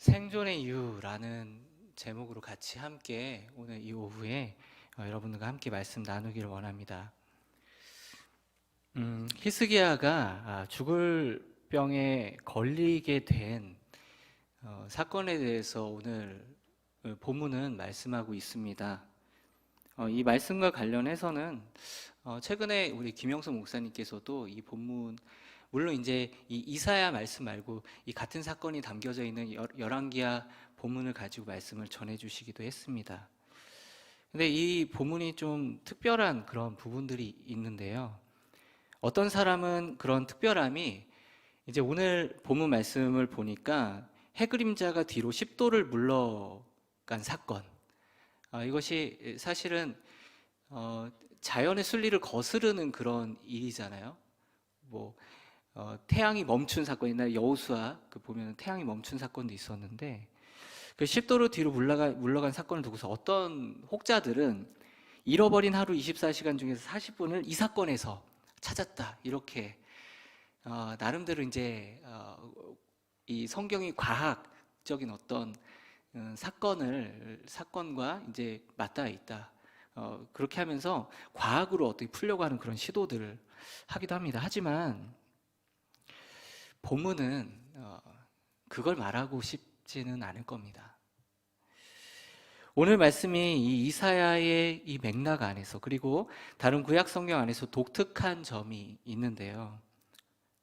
생존의 이유라는 제목으로 같이 함께 오늘 이 오후에 여러분들과 함께 말씀 나누기를 원합니다. 히스기야가 죽을 병에 걸리게 된 사건에 대해서 오늘 본문은 말씀하고 있습니다. 이 말씀과 관련해서는 최근에 우리 김영선 목사님께서도 이 본문, 물론 이제 이 이사야 말씀 말고 이 같은 사건이 담겨져 있는 열왕기야 본문을 가지고 말씀을 전해주시기도 했습니다. 근데 이 본문이 좀 특별한 그런 부분들이 있는데요. 어떤 사람은 그런 특별함이 이제 오늘 본문 말씀을 보니까 해 그림자가 뒤로 10도를 물러간 사건, 이것이 사실은 자연의 순리를 거스르는 그런 일이잖아요. 뭐 태양이 멈춘 사건이나 여호수아 보면 태양이 멈춘 사건도 있었는데, 그 10도로 뒤로 물러간 사건을 두고서 어떤 혹자들은 잃어버린 하루 24시간 중에서 40분을 이 사건에서 찾았다, 이렇게 나름대로 이제 이 성경이 과학적인 어떤 사건과 이제 맞닿아 있다, 그렇게 하면서 과학으로 어떻게 풀려고 하는 그런 시도들을 하기도 합니다. 하지만 본문은 그걸 말하고 싶지는 않을 겁니다. 오늘 말씀이 이 이사야의 이 맥락 안에서, 그리고 다른 구약 성경 안에서 독특한 점이 있는데요.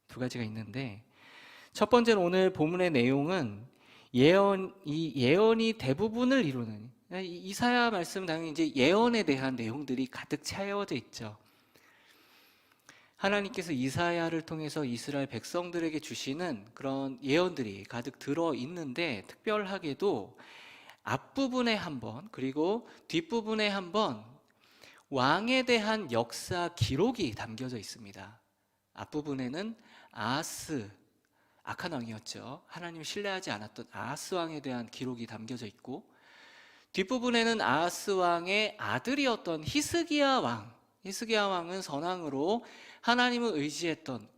두 가지가 있는데, 첫 번째는 오늘 본문의 내용은 이 예언이 대부분을 이루는, 이사야 말씀 당연히 이제 예언에 대한 내용들이 가득 채워져 있죠. 하나님께서 이사야를 통해서 이스라엘 백성들에게 주시는 그런 예언들이 가득 들어 있는데, 특별하게도 앞부분에 한 번, 그리고 뒷부분에 한 번 왕에 대한 역사 기록이 담겨져 있습니다. 앞부분에는 아하스, 악한 왕이었죠. 하나님을 신뢰하지 않았던 아하스 왕에 대한 기록이 담겨져 있고, 뒷부분에는 아하스 왕의 아들이었던 히스기야 왕은 선왕으로 하나님을 의지했던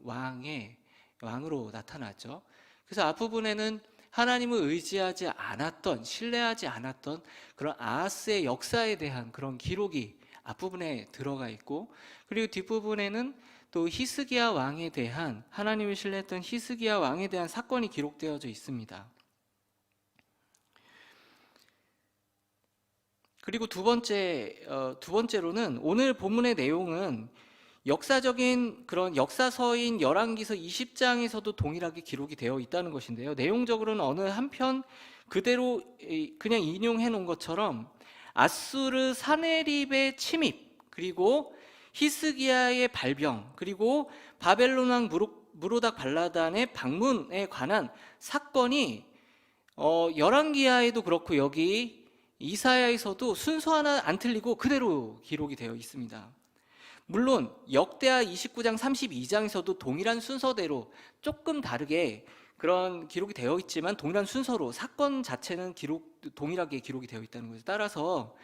왕으로 나타나죠. 그래서 앞부분에는 하나님을 의지하지 않았던, 신뢰하지 않았던 그런 아하스의 역사에 대한 그런 기록이 앞부분에 들어가 있고, 그리고 뒷부분에는 또 히스기야 왕에 대한, 하나님을 신뢰했던 히스기야 왕에 대한 사건이 기록되어져 있습니다. 그리고 두 번째로는 오늘 본문의 내용은 역사적인 그런 역사서인 열왕기서 20장에서도 동일하게 기록이 되어 있다는 것인데요. 내용적으로는 어느 한편 그대로 그냥 인용해 놓은 것처럼 아수르 사네립의 침입, 그리고 히스기야의 발병, 그리고 바벨론 왕 무로닥 발라단의 방문에 관한 사건이 열왕기야에도 그렇고 여기 이사야에서도 순서 하나 안 틀리고 그대로 기록이 되어 있습니다. 물론 역대하 29장 32장에서도 동일한 순서대로 조금 다르게 그런 기록이 되어 있지만, 동일한 순서로 사건 자체는 동일하게 기록이 되어 있다는 거죠. 따라서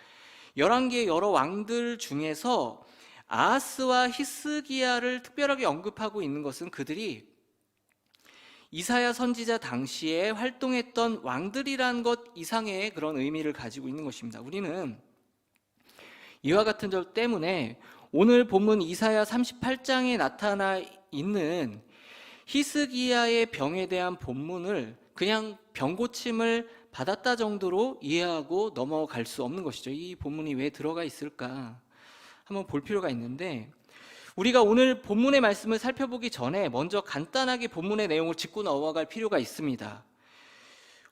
11개의 여러 왕들 중에서 아하스와 히스기야를 특별하게 언급하고 있는 것은 그들이 이사야 선지자 당시에 활동했던 왕들이란 것 이상의 그런 의미를 가지고 있는 것입니다. 우리는 이와 같은 점 때문에 오늘 본문 이사야 38장에 나타나 있는 히스기야의 병에 대한 본문을 그냥 병고침을 받았다 정도로 이해하고 넘어갈 수 없는 것이죠. 이 본문이 왜 들어가 있을까 한번 볼 필요가 있는데, 우리가 오늘 본문의 말씀을 살펴보기 전에 먼저 간단하게 본문의 내용을 짚고 넘어갈 필요가 있습니다.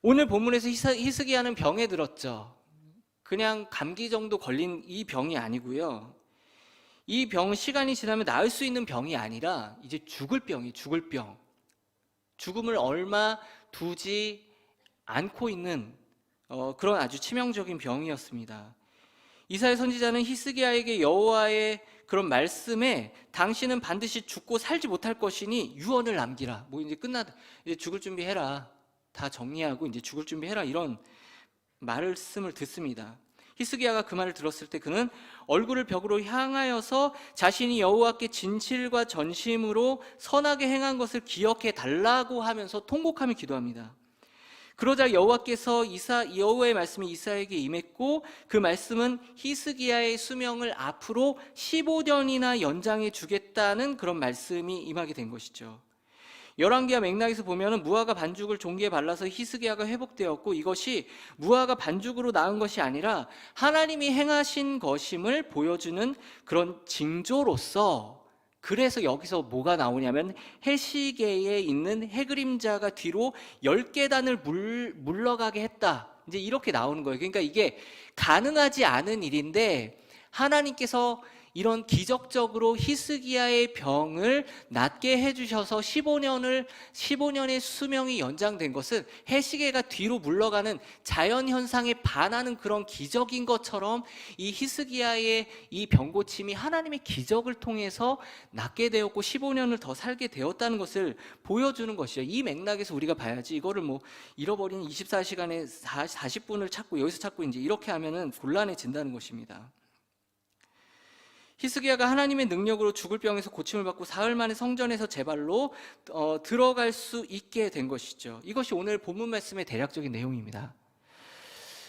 오늘 본문에서 히스기야는 병에 들었죠. 그냥 감기 정도 걸린 이 병이 아니고요. 이 병은 시간이 지나면 나을 수 있는 병이 아니라 이제 죽을 병. 죽음을 얼마 두지 않고 있는 그런 아주 치명적인 병이었습니다. 이사야 선지자는 히스기야에게 여호와의 그런 말씀에 당신은 반드시 죽고 살지 못할 것이니 유언을 남기라. 이제 이제 죽을 준비해라. 다 정리하고 이제 죽을 준비해라. 이런 말씀을 듣습니다. 히스기야가 그 말을 들었을 때 그는 얼굴을 벽으로 향하여서 자신이 여호와께 진실과 전심으로 선하게 행한 것을 기억해 달라고 하면서 통곡하며 기도합니다. 그러자 여호와의 말씀이 이사야에게 임했고 그 말씀은 히스기야의 수명을 앞으로 15년이나 연장해 주겠다는 그런 말씀이 임하게 된 것이죠. 열왕기하 맥락에서 보면은 무화과 반죽을 종기에 발라서 히스기야가 회복되었고, 이것이 무화과 반죽으로 나은 것이 아니라 하나님이 행하신 것임을 보여주는 그런 징조로서, 그래서 여기서 뭐가 나오냐면 해시계에 있는 해그림자가 뒤로 10계단을 물러가게 했다, 이제 이렇게 나오는 거예요. 그러니까 이게 가능하지 않은 일인데 하나님께서 이런 기적적으로 히스기야의 병을 낫게 해주셔서 15년의 수명이 연장된 것은 해시계가 뒤로 물러가는 자연현상에 반하는 그런 기적인 것처럼 이 히스기야의 이 병고침이 하나님의 기적을 통해서 낫게 되었고 15년을 더 살게 되었다는 것을 보여주는 것이죠. 이 맥락에서 우리가 봐야지, 이거를 뭐 잃어버린 24시간에 40분을 찾고 여기서 찾고 이제 이렇게 하면은 곤란해진다는 것입니다. 히스기야가 하나님의 능력으로 죽을 병에서 고침을 받고 사흘 만에 성전에서 제발로 들어갈 수 있게 된 것이죠. 이것이 오늘 본문 말씀의 대략적인 내용입니다.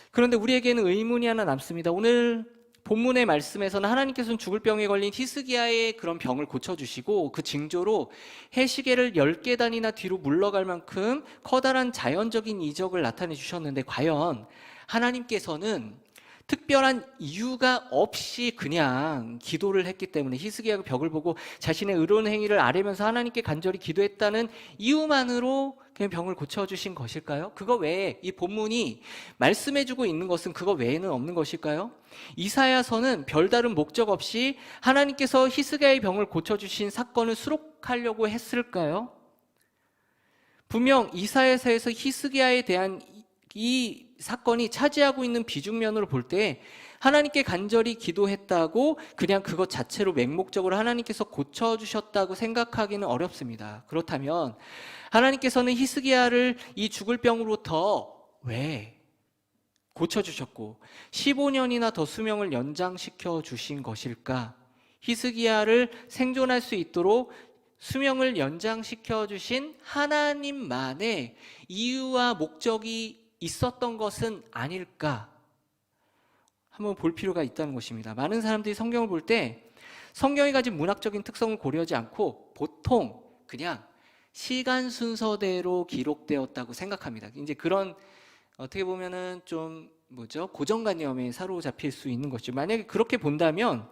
그런데 우리에게는 의문이 하나 남습니다. 오늘 본문의 말씀에서는 하나님께서는 죽을 병에 걸린 히스기야의 그런 병을 고쳐주시고 그 징조로 해시계를 10계단이나 뒤로 물러갈 만큼 커다란 자연적인 이적을 나타내 주셨는데, 과연 하나님께서는 특별한 이유가 없이 그냥 기도를 했기 때문에, 히스기야가 벽을 보고 자신의 의로운 행위를 아뢰면서 하나님께 간절히 기도했다는 이유만으로 그냥 병을 고쳐주신 것일까요? 그거 외에 이 본문이 말씀해주고 있는 것은 그거 외에는 없는 것일까요? 이사야서는 별다른 목적 없이 하나님께서 히스기야의 병을 고쳐주신 사건을 수록하려고 했을까요? 분명 이사야서에서 히스기야에 대한 이 사건이 차지하고 있는 비중면으로 볼 때 하나님께 간절히 기도했다고 그냥 그것 자체로 맹목적으로 하나님께서 고쳐주셨다고 생각하기는 어렵습니다. 그렇다면 하나님께서는 히스기야를 이 죽을 병으로부터 왜 고쳐주셨고 15년이나 더 수명을 연장시켜 주신 것일까? 히스기야를 생존할 수 있도록 수명을 연장시켜 주신 하나님만의 이유와 목적이 있었던 것은 아닐까? 한번 볼 필요가 있다는 것입니다. 많은 사람들이 성경을 볼 때 성경이 가진 문학적인 특성을 고려하지 않고 보통 그냥 시간 순서대로 기록되었다고 생각합니다. 이제 그런 어떻게 보면은 좀 고정관념에 사로잡힐 수 있는 것이죠. 만약에 그렇게 본다면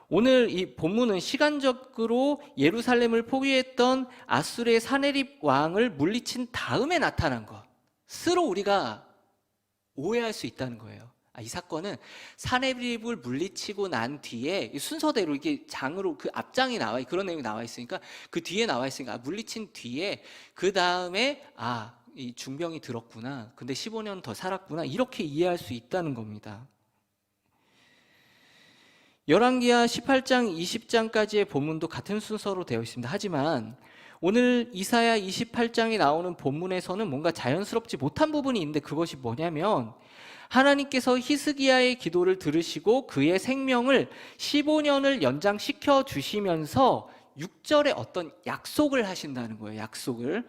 오늘 이 본문은 시간적으로 예루살렘을 포위했던 아수르의 사네립 왕을 물리친 다음에 나타난 것으로 우리가 오해할 수 있다는 거예요. 이 사건은 사네립을 물리치고 난 뒤에 순서대로 이게 장으로 그 앞장이 나와, 그런 내용이 나와 있으니까 그 뒤에 나와 있으니까 물리친 뒤에 그 다음에 이 중병이 들었구나, 근데 15년 더 살았구나, 이렇게 이해할 수 있다는 겁니다. 열왕기하 18장 20장까지의 본문도 같은 순서로 되어 있습니다. 하지만 오늘 이사야 28장에 나오는 본문에서는 뭔가 자연스럽지 못한 부분이 있는데, 그것이 뭐냐면 하나님께서 히스기야의 기도를 들으시고 그의 생명을 15년을 연장시켜 주시면서 6절에 어떤 약속을 하신다는 거예요. 약속을.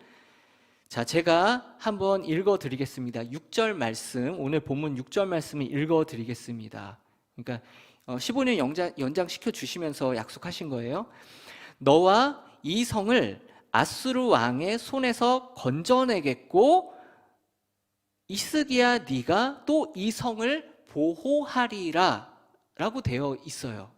자, 제가 한번 읽어드리겠습니다. 6절 말씀, 오늘 본문 6절 말씀을 읽어드리겠습니다. 그러니까 15년 연장시켜 주시면서 약속하신 거예요. 너와 이 성을 아수르 왕의 손에서 건져내겠고 히스기야 네가 또 이 성을 보호하리라 라고 되어 있어요.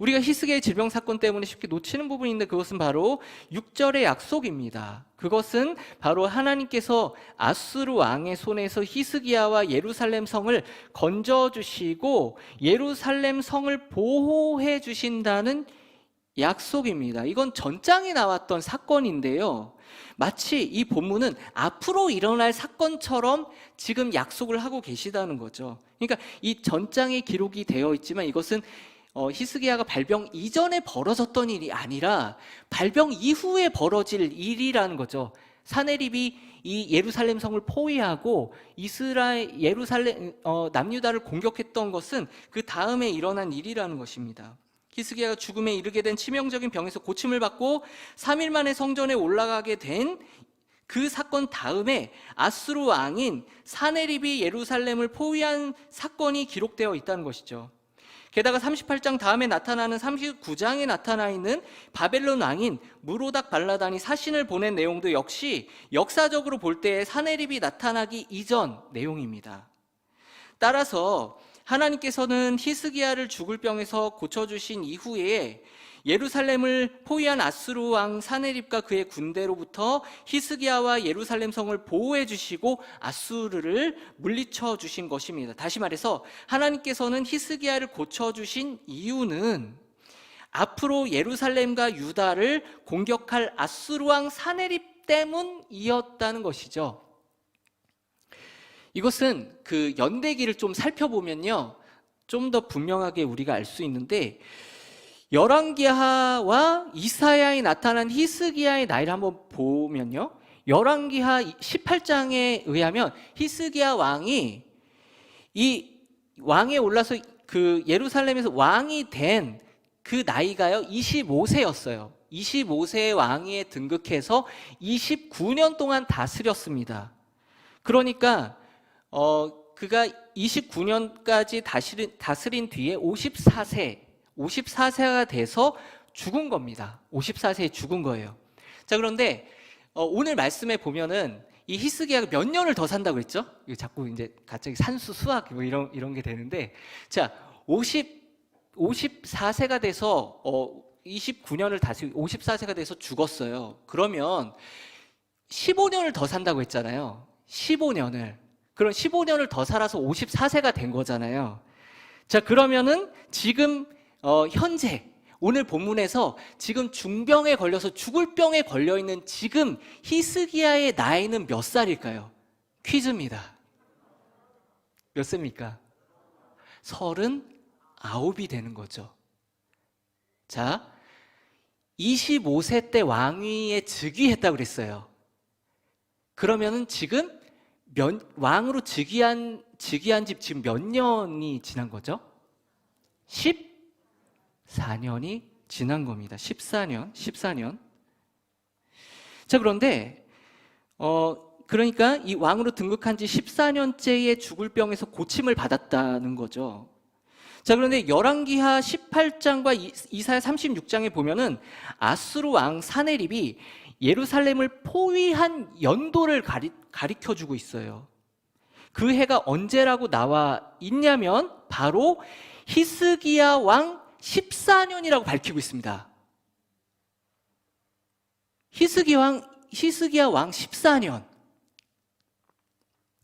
우리가 히스기야의 질병 사건 때문에 쉽게 놓치는 부분이 있는데, 그것은 바로 6절의 약속입니다. 그것은 바로 하나님께서 아수르 왕의 손에서 히스기야와 예루살렘 성을 건져주시고 예루살렘 성을 보호해 주신다는 약속입니다. 이건 전장에 나왔던 사건인데요, 마치 이 본문은 앞으로 일어날 사건처럼 지금 약속을 하고 계시다는 거죠. 그러니까 이 전장에 기록이 되어 있지만 이것은 히스기야가 발병 이전에 벌어졌던 일이 아니라 발병 이후에 벌어질 일이라는 거죠. 사네립이 이 예루살렘 성을 포위하고 예루살렘 남유다를 공격했던 것은 그 다음에 일어난 일이라는 것입니다. 히스기야가 죽음에 이르게 된 치명적인 병에서 고침을 받고 3일 만에 성전에 올라가게 된 그 사건 다음에 아수르 왕인 사네립이 예루살렘을 포위한 사건이 기록되어 있다는 것이죠. 게다가 38장 다음에 나타나는 39장에 나타나 있는 바벨론 왕인 무로닥 발라단이 사신을 보낸 내용도 역시 역사적으로 볼 때 사네립이 나타나기 이전 내용입니다. 따라서 하나님께서는 히스기야를 죽을 병에서 고쳐주신 이후에 예루살렘을 포위한 아수르 왕 사네립과 그의 군대로부터 히스기야와 예루살렘 성을 보호해 주시고 아수르를 물리쳐 주신 것입니다. 다시 말해서 하나님께서는 히스기야를 고쳐주신 이유는 앞으로 예루살렘과 유다를 공격할 아수르 왕 사네립 때문이었다는 것이죠. 이것은 그 연대기를 좀 살펴보면요, 좀 더 분명하게 우리가 알 수 있는데, 열왕기하와 이사야에 나타난 히스기야의 나이를 한번 보면요, 열왕기하 18장에 의하면 히스기야 왕이 이 왕에 올라서 그 예루살렘에서 왕이 된 그 나이가요 25세였어요. 25세의 왕위에 등극해서 29년 동안 다스렸습니다. 그러니까 그가 29년까지 다스린 뒤에 54세가 돼서 죽은 겁니다. 54세에 죽은 거예요. 자, 그런데 오늘 말씀에 보면은 이 히스기야가 몇 년을 더 산다고 그랬죠? 자꾸 이제 갑자기 산수 수학 뭐 이런 게 되는데, 자, 54세가 돼서 29년을 다스리고 54세가 돼서 죽었어요. 그러면 15년을 더 산다고 했잖아요. 15년을. 그럼 15년을 더 살아서 54세가 된 거잖아요. 자, 그러면은 지금 현재 오늘 본문에서 지금 중병에 걸려서 죽을 병에 걸려 있는 지금 히스기야의 나이는 몇 살일까요? 퀴즈입니다. 몇 세입니까? 39이 되는 거죠. 자, 25세 때 왕위에 즉위했다고 그랬어요. 그러면은 지금 왕으로 즉위한 지 지금 몇 년이 지난 거죠? 14년이 지난 겁니다. 14년. 자, 그런데 그러니까 이 왕으로 등극한 지 14년째의 죽을 병에서 고침을 받았다는 거죠. 자, 그런데 열왕기하 18장과 이사야 36장에 보면은 아수르 왕 사네립이 예루살렘을 포위한 연도를 가리켜주고 있어요. 그 해가 언제라고 나와 있냐면 바로 히스기야 왕 14년이라고 밝히고 있습니다. 히스기야 왕 14년.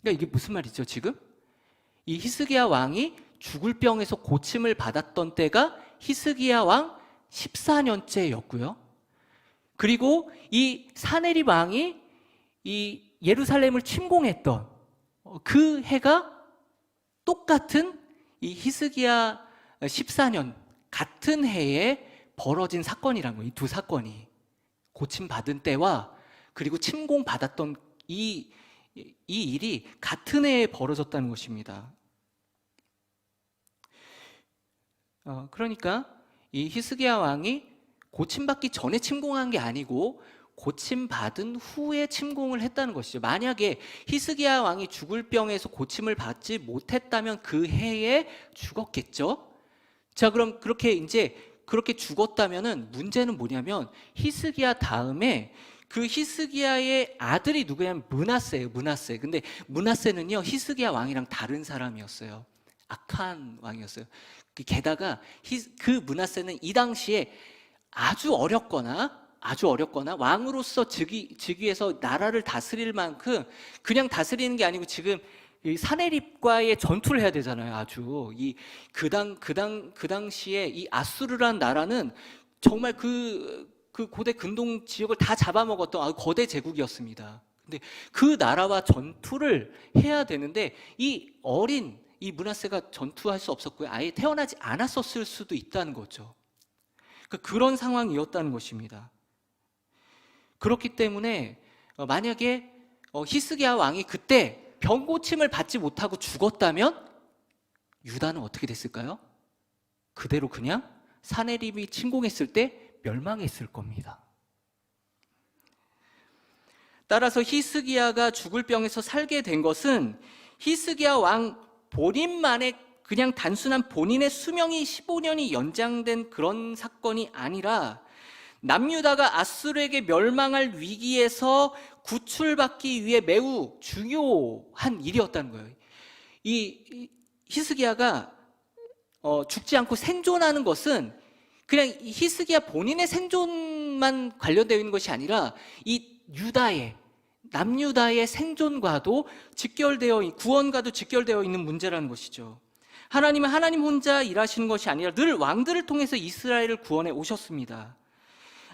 그러니까 이게 무슨 말이죠, 지금? 이 히스기야 왕이 죽을 병에서 고침을 받았던 때가 히스기야 왕 14년째였고요. 그리고 이 사네립 왕이 이 예루살렘을 침공했던 그 해가 똑같은 이 히스기야 14년 같은 해에 벌어진 사건이란 거예요. 이 두 사건이 고침받은 때와 그리고 침공받았던 이 일이 같은 해에 벌어졌다는 것입니다. 그러니까 이 히스기야 왕이 고침받기 전에 침공한 게 아니고 고침받은 후에 침공을 했다는 것이죠. 만약에 히스기야 왕이 죽을 병에서 고침을 받지 못했다면 그 해에 죽었겠죠. 자, 그럼 그렇게 죽었다면은 문제는 뭐냐면 히스기야 다음에 그 히스기야의 아들이 누구냐면 므낫세예요. 므낫세. 근데 므낫세는요 히스기야 왕이랑 다른 사람이었어요. 악한 왕이었어요. 게다가 그 므낫세는 이 당시에 아주 어렵거나 왕으로서 즉위해서 나라를 다스릴 만큼 그냥 다스리는 게 아니고 지금 이 사네립과의 전투를 해야 되잖아요. 아주 그 당시에 이 아수르란 나라는 정말 그 고대 근동 지역을 다 잡아먹었던 아주 거대 제국이었습니다. 근데 그 나라와 전투를 해야 되는데 이 므낫세가 전투할 수 없었고요. 아예 태어나지 않았었을 수도 있다는 거죠. 그런 상황이었다는 것입니다. 그렇기 때문에 만약에 히스기야 왕이 그때 병고침을 받지 못하고 죽었다면 유다는 어떻게 됐을까요? 그대로 그냥 사네립이 침공했을 때 멸망했을 겁니다. 따라서 히스기야가 죽을 병에서 살게 된 것은 히스기야 왕 본인만의 그냥 단순한 본인의 수명이 15년이 연장된 그런 사건이 아니라 남유다가 아수르에게 멸망할 위기에서 구출받기 위해 매우 중요한 일이었다는 거예요. 이 히스기야가 죽지 않고 생존하는 것은 그냥 히스기야 본인의 생존만 관련되어 있는 것이 아니라 이 유다의 남유다의 생존과도 구원과도 직결되어 있는 문제라는 것이죠. 하나님은 하나님 혼자 일하시는 것이 아니라 늘 왕들을 통해서 이스라엘을 구원해 오셨습니다.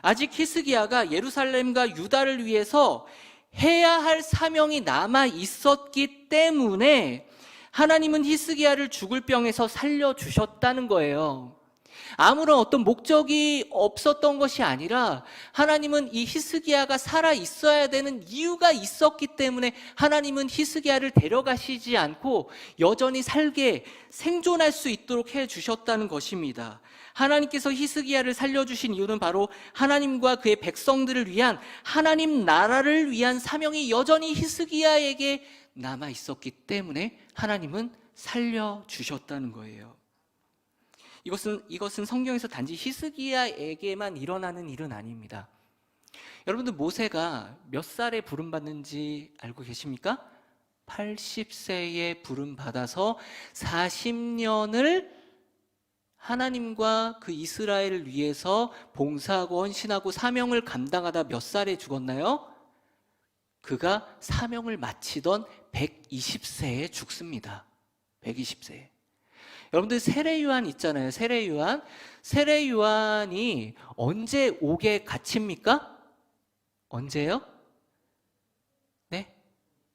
아직 히스기야가 예루살렘과 유다를 위해서 해야 할 사명이 남아 있었기 때문에 하나님은 히스기야를 죽을 병에서 살려주셨다는 거예요. 아무런 어떤 목적이 없었던 것이 아니라 하나님은 이 히스기야가 살아 있어야 되는 이유가 있었기 때문에 하나님은 히스기야를 데려가시지 않고 여전히 살게 생존할 수 있도록 해주셨다는 것입니다. 하나님께서 히스기야를 살려주신 이유는 바로 하나님과 그의 백성들을 위한 하나님 나라를 위한 사명이 여전히 히스기야에게 남아 있었기 때문에 하나님은 살려주셨다는 거예요. 이것은 성경에서 단지 히스기야에게만 일어나는 일은 아닙니다. 여러분들 모세가 몇 살에 부름받는지 알고 계십니까? 80세에 부름받아서 40년을 하나님과 그 이스라엘을 위해서 봉사하고 헌신하고 사명을 감당하다 몇 살에 죽었나요? 그가 사명을 마치던 120세에 죽습니다. 120세에. 여러분들 세례요한 있잖아요. 세례요한이 언제 옥에 갇힙니까? 언제요? 네?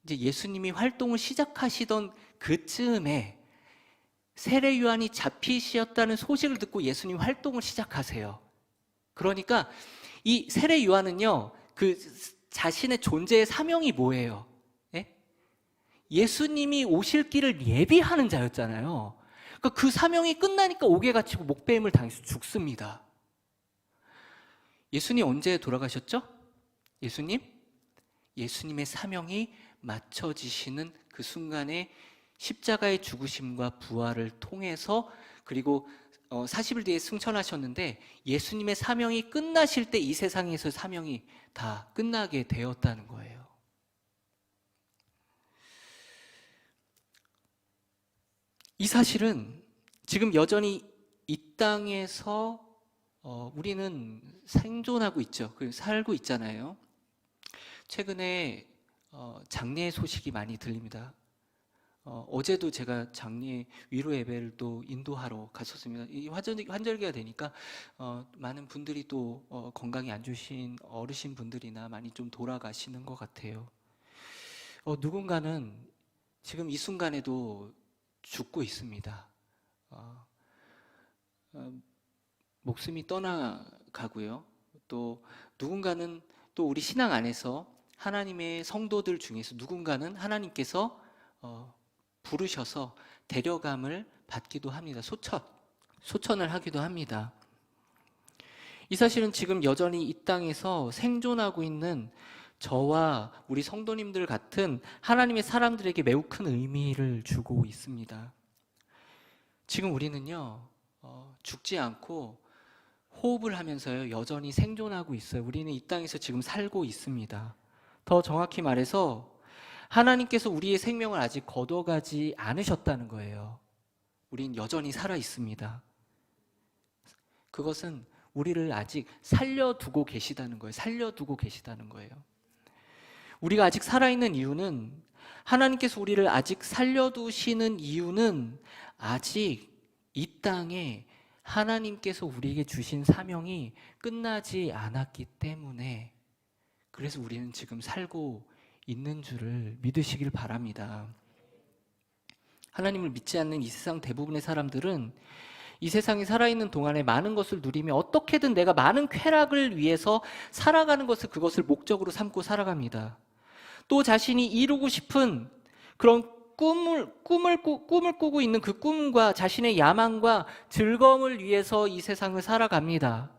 이제 예수님이 활동을 시작하시던 그쯤에 세례요한이 잡히셨다는 소식을 듣고 예수님 활동을 시작하세요. 그러니까 이 세례요한은요, 그 자신의 존재의 사명이 뭐예요? 네? 예수님이 오실 길을 예비하는 자였잖아요. 그 사명이 끝나니까 옥에 갇히고 목배임을 당해서 죽습니다. 예수님 언제 돌아가셨죠? 예수님의 사명이 맞춰지시는 그 순간에 십자가의 죽으심과 부활을 통해서 그리고 40일 뒤에 승천하셨는데 예수님의 사명이 끝나실 때 이 세상에서 사명이 다 끝나게 되었다는 거예요. 이 사실은 지금 여전히 이 땅에서 우리는 생존하고 있죠. 살고 있잖아요. 최근에 장례 소식이 많이 들립니다. 어제도 제가 장례 위로 예배를 또 인도하러 갔었습니다. 이 환절기가 되니까 많은 분들이 또 건강이 안 좋으신 어르신 분들이나 많이 좀 돌아가시는 것 같아요. 누군가는 지금 이 순간에도 죽고 있습니다. 목숨이 떠나가고요. 또 누군가는 또 우리 신앙 안에서 하나님의 성도들 중에서 누군가는 하나님께서 부르셔서 데려감을 받기도 합니다. 소천을 하기도 합니다. 이 사실은 지금 여전히 이 땅에서 생존하고 있는 저와 우리 성도님들 같은 하나님의 사람들에게 매우 큰 의미를 주고 있습니다. 지금 우리는요, 죽지 않고 호흡을 하면서요, 여전히 생존하고 있어요. 우리는 이 땅에서 지금 살고 있습니다. 더 정확히 말해서 하나님께서 우리의 생명을 아직 거둬가지 않으셨다는 거예요. 우린 여전히 살아 있습니다. 그것은 우리를 아직 살려두고 계시다는 거예요. 우리가 아직 살아있는 이유는, 하나님께서 우리를 아직 살려두시는 이유는 아직 이 땅에 하나님께서 우리에게 주신 사명이 끝나지 않았기 때문에, 그래서 우리는 지금 살고 있는 줄을 믿으시길 바랍니다. 하나님을 믿지 않는 이 세상 대부분의 사람들은 이 세상에 살아있는 동안에 많은 것을 누리며 어떻게든 내가 많은 쾌락을 위해서 살아가는 그것을 목적으로 삼고 살아갑니다. 또 자신이 이루고 싶은 그런 꿈을 꾸고 있는 그 꿈과 자신의 야망과 즐거움을 위해서 이 세상을 살아갑니다.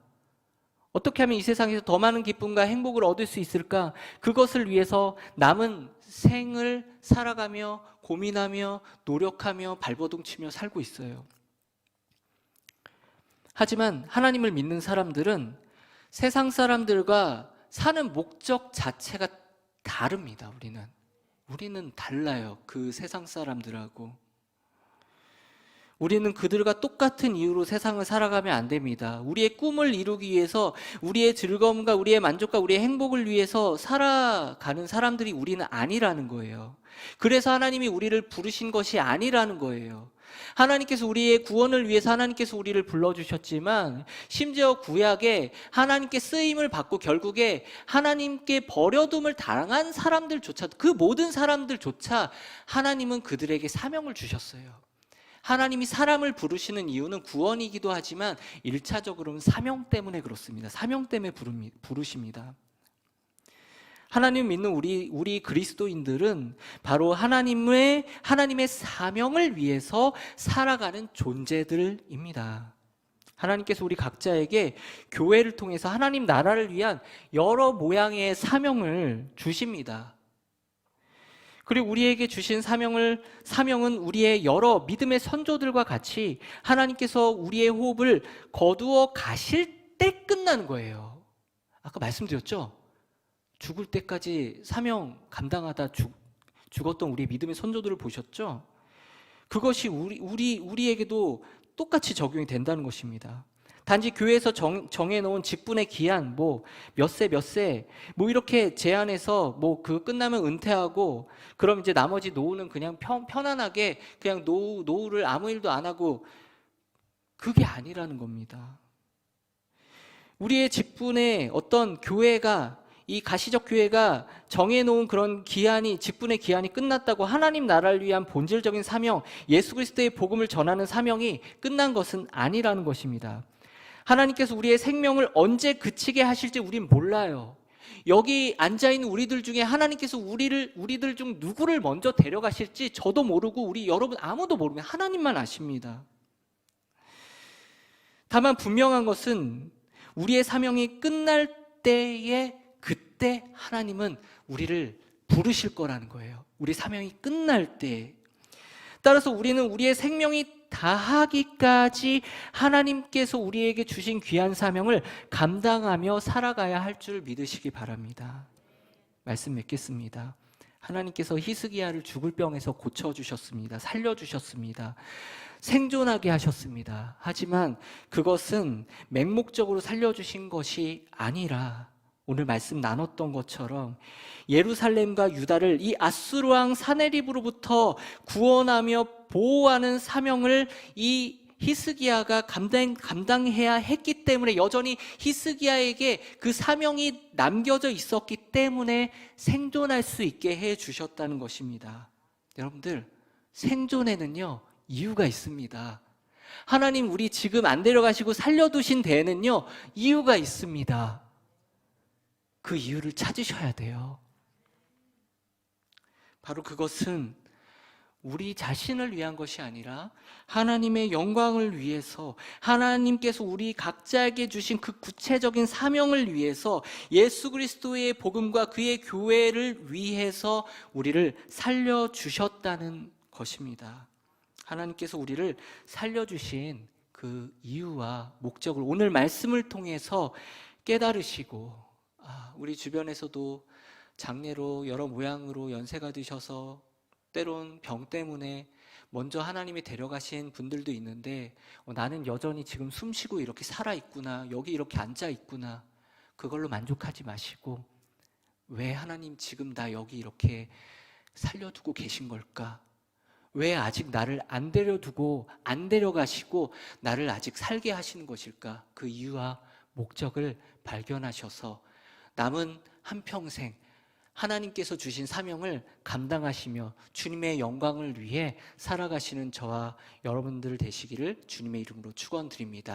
어떻게 하면 이 세상에서 더 많은 기쁨과 행복을 얻을 수 있을까? 그것을 위해서 남은 생을 살아가며 고민하며 노력하며 발버둥치며 살고 있어요. 하지만 하나님을 믿는 사람들은 세상 사람들과 사는 목적 자체가 다릅니다. 우리는 달라요. 그 세상 사람들하고. 우리는 그들과 똑같은 이유로 세상을 살아가면 안 됩니다. 우리의 꿈을 이루기 위해서, 우리의 즐거움과 우리의 만족과 우리의 행복을 위해서 살아가는 사람들이 우리는 아니라는 거예요. 그래서 하나님이 우리를 부르신 것이 아니라는 거예요. 하나님께서 우리의 구원을 위해서 하나님께서 우리를 불러주셨지만, 심지어 구약에 하나님께 쓰임을 받고 결국에 하나님께 버려둠을 당한 사람들조차, 그 모든 사람들조차 하나님은 그들에게 사명을 주셨어요. 하나님이 사람을 부르시는 이유는 구원이기도 하지만 1차적으로는 사명 때문에 그렇습니다. 사명 때문에 부르십니다. 하나님 믿는 우리 그리스도인들은 바로 하나님의 사명을 위해서 살아가는 존재들입니다. 하나님께서 우리 각자에게 교회를 통해서 하나님 나라를 위한 여러 모양의 사명을 주십니다. 그리고 우리에게 주신 사명은 우리의 여러 믿음의 선조들과 같이 하나님께서 우리의 호흡을 거두어 가실 때 끝나는 거예요. 아까 말씀드렸죠? 죽을 때까지 사명 감당하다 죽었던 우리 믿음의 선조들을 보셨죠? 그것이 우리에게도 똑같이 적용이 된다는 것입니다. 단지 교회에서 정해놓은 직분의 기한, 몇 세, 이렇게 제한해서 그거 끝나면 은퇴하고, 그럼 이제 나머지 노후는 그냥 편안하게 그냥 노후를 아무 일도 안 하고, 그게 아니라는 겁니다. 우리의 직분의 어떤 교회가, 이 가시적 교회가 정해놓은 그런 직분의 기한이 끝났다고 하나님 나라를 위한 본질적인 사명, 예수 그리스도의 복음을 전하는 사명이 끝난 것은 아니라는 것입니다. 하나님께서 우리의 생명을 언제 그치게 하실지 우린 몰라요. 여기 앉아있는 우리들 중에 하나님께서 우리들 중 누구를 먼저 데려가실지 저도 모르고 여러분 아무도 모르면 하나님만 아십니다. 다만 분명한 것은 우리의 사명이 끝날 때에 그때 하나님은 우리를 부르실 거라는 거예요. 우리 사명이 끝날 때. 따라서 우리는 우리의 생명이 다하기까지 하나님께서 우리에게 주신 귀한 사명을 감당하며 살아가야 할 줄 믿으시기 바랍니다. 말씀 맺겠습니다. 하나님께서 히스기야를 죽을 병에서 고쳐주셨습니다. 살려주셨습니다. 생존하게 하셨습니다. 하지만 그것은 맹목적으로 살려주신 것이 아니라 오늘 말씀 나눴던 것처럼 예루살렘과 유다를 이 아수르 왕 사네립으로부터 구원하며 보호하는 사명을 이 히스기야가 감당해야 했기 때문에, 여전히 히스기야에게 그 사명이 남겨져 있었기 때문에 생존할 수 있게 해 주셨다는 것입니다. 여러분들, 생존에는요 이유가 있습니다. 하나님 우리 지금 안 데려가시고 살려두신 데에는요 이유가 있습니다. 그 이유를 찾으셔야 돼요. 바로 그것은 우리 자신을 위한 것이 아니라 하나님의 영광을 위해서, 하나님께서 우리 각자에게 주신 그 구체적인 사명을 위해서, 예수 그리스도의 복음과 그의 교회를 위해서 우리를 살려주셨다는 것입니다. 하나님께서 우리를 살려주신 그 이유와 목적을 오늘 말씀을 통해서 깨달으시고, 우리 주변에서도 장례로 여러 모양으로 연세가 드셔서 때론 병 때문에 먼저 하나님이 데려가신 분들도 있는데, 나는 여전히 지금 숨쉬고 이렇게 살아있구나, 여기 이렇게 앉아있구나, 그걸로 만족하지 마시고 왜 하나님 지금 나 여기 이렇게 살려두고 계신 걸까? 왜 아직 나를 안 데려가시고 나를 아직 살게 하시는 것일까? 그 이유와 목적을 발견하셔서 남은 한평생 하나님께서 주신 사명을 감당하시며 주님의 영광을 위해 살아가시는 저와 여러분들 되시기를 주님의 이름으로 축원드립니다.